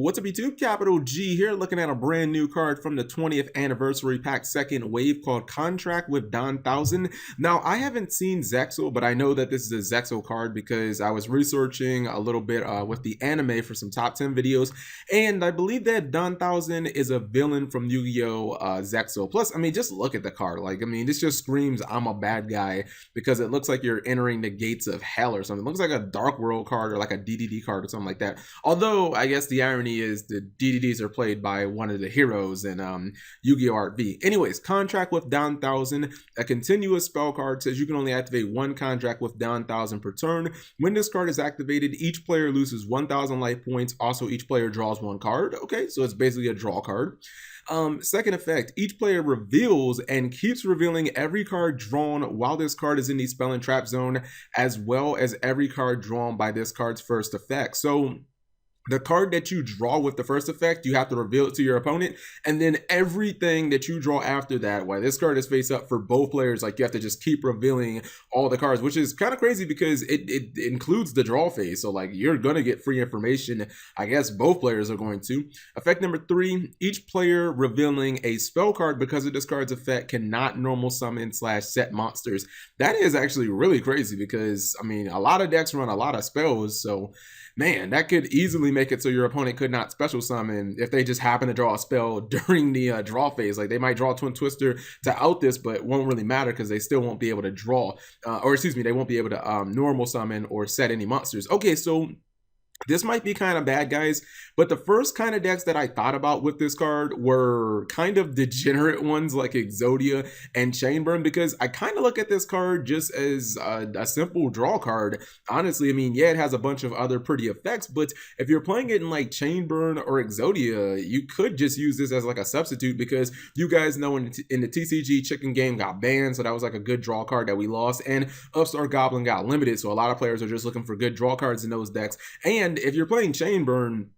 What's up YouTube? Capital G here, looking at a brand new card from the 20th anniversary pack second wave called Contract with Don 1000. Now, I haven't seen Zexal, but I know that this is a Zexal card because I was researching a little bit with the anime for some top 10 videos, and I believe that Don 1000 is a villain from Yu-Gi-Oh! Zexal. Plus, I mean, just look at the card. Like, I mean, this just screams I'm a bad guy because it looks like you're entering the gates of hell or something. It looks like a Dark World card or like a DDD card or something like that. Although, I guess the irony is the DDDs are played by one of the heroes in Yu-Gi-Oh! Art V. Anyways, Contract with Don 1000, a continuous spell card, says you can only activate one contract with Don 1000 per turn. When this card is activated, each player loses 1,000 life points. Also, each player draws one card. Okay, so it's basically a draw card. Second effect, each player reveals and keeps revealing every card drawn while this card is in the spell and trap zone, as well as every card drawn by this card's first effect. So the card that you draw with the first effect, you have to reveal it to your opponent, and then everything that you draw after that, while this card is face up for both players, like you have to just keep revealing all the cards, which is kind of crazy because it includes the draw phase. So like you're gonna get free information. I guess both players are going to. Effect number 3, each player revealing a spell card because of this card's effect cannot normal summon / set monsters. That is actually really crazy because I mean a lot of decks run a lot of spells, so man, that could easily make it so your opponent could not special summon if they just happen to draw a spell during the draw phase. Like they might draw Twin Twister to out this, but it won't really matter because they still won't be able to draw, or excuse me, they won't be able to normal summon or set any monsters. Okay, so this might be kind of bad, guys, but the first kind of decks that I thought about with this card were kind of degenerate ones like Exodia and Chainburn, because I kind of look at this card just as a simple draw card. Honestly, I mean, yeah, it has a bunch of other pretty effects, but if you're playing it in like Chainburn or Exodia, you could just use this as like a substitute because you guys know in the TCG, Chicken Game got banned, so that was like a good draw card that we lost, and Upstart Goblin got limited, so a lot of players are just looking for good draw cards in those decks. And if you're playing Chainburn,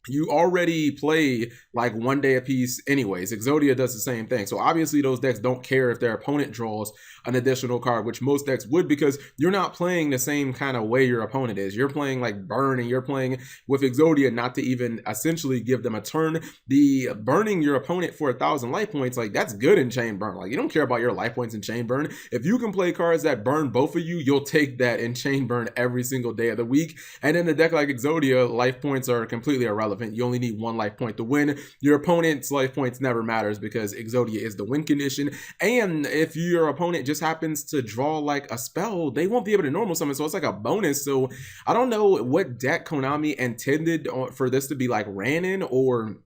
you already play like 1 day a piece anyways. Exodia does the same thing. So obviously those decks don't care if their opponent draws an additional card, which most decks would, because you're not playing the same kind of way your opponent is. You're playing like burn, and you're playing with Exodia not to even essentially give them a turn. The burning your opponent for 1,000 life points, like that's good in chain burn. Like you don't care about your life points in chain burn. If you can play cards that burn both of you, you'll take that in chain burn every single day of the week. And in a deck like Exodia, life points are completely irrelevant. You only need 1 life point to win. Your opponent's life points never matters because Exodia is the win condition. And if your opponent just happens to draw like a spell, they won't be able to normal summon, so it's like a bonus. So I don't know what deck Konami intended for this to be like ran in, or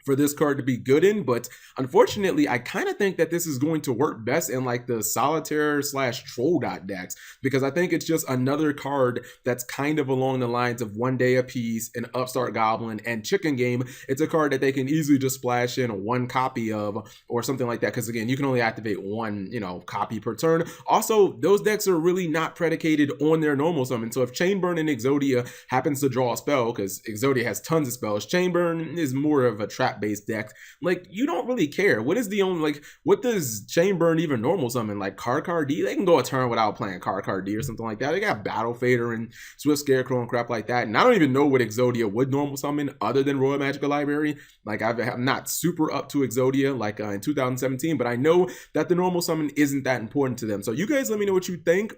for this card to be good in, but unfortunately I kind of think that this is going to work best in like the solitaire / troll dot decks, because I think it's just another card that's kind of along the lines of 1 day a piece, an Upstart Goblin, and Chicken Game. It's a card that they can easily just splash in 1 copy of or something like that, because again, you can only activate 1 copy per turn. Also, those decks are really not predicated on their normal summon, so if Chainburn and Exodia happens to draw a spell, because Exodia has tons of spells, Chainburn is more of a trap based deck, like you don't really care. What is the only, like, what does Chainburn even normal summon? Like Card D? They can go a turn without playing Card D or something like that. They got Battle Fader and Swift Scarecrow and crap like that, and I don't even know what Exodia would normal summon other than Royal Magical Library. Like I'm not super up to Exodia like in 2017, but I know that the normal summon isn't that important to them. So you guys let me know what you think.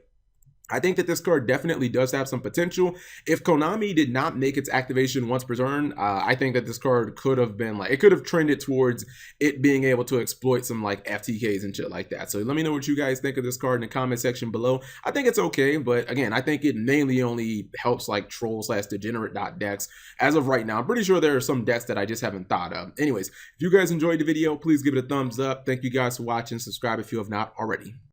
I think that this card definitely does have some potential. If Konami did not make its activation once per turn, I think that this card could have been like, it could have trended towards it being able to exploit some like FTKs and shit like that. So let me know what you guys think of this card in the comment section below. I think it's okay, but again, I think it mainly only helps like troll / degenerate dot decks as of right now. I'm pretty sure there are some decks that I just haven't thought of. Anyways, if you guys enjoyed the video, please give it a thumbs up. Thank you guys for watching. Subscribe if you have not already.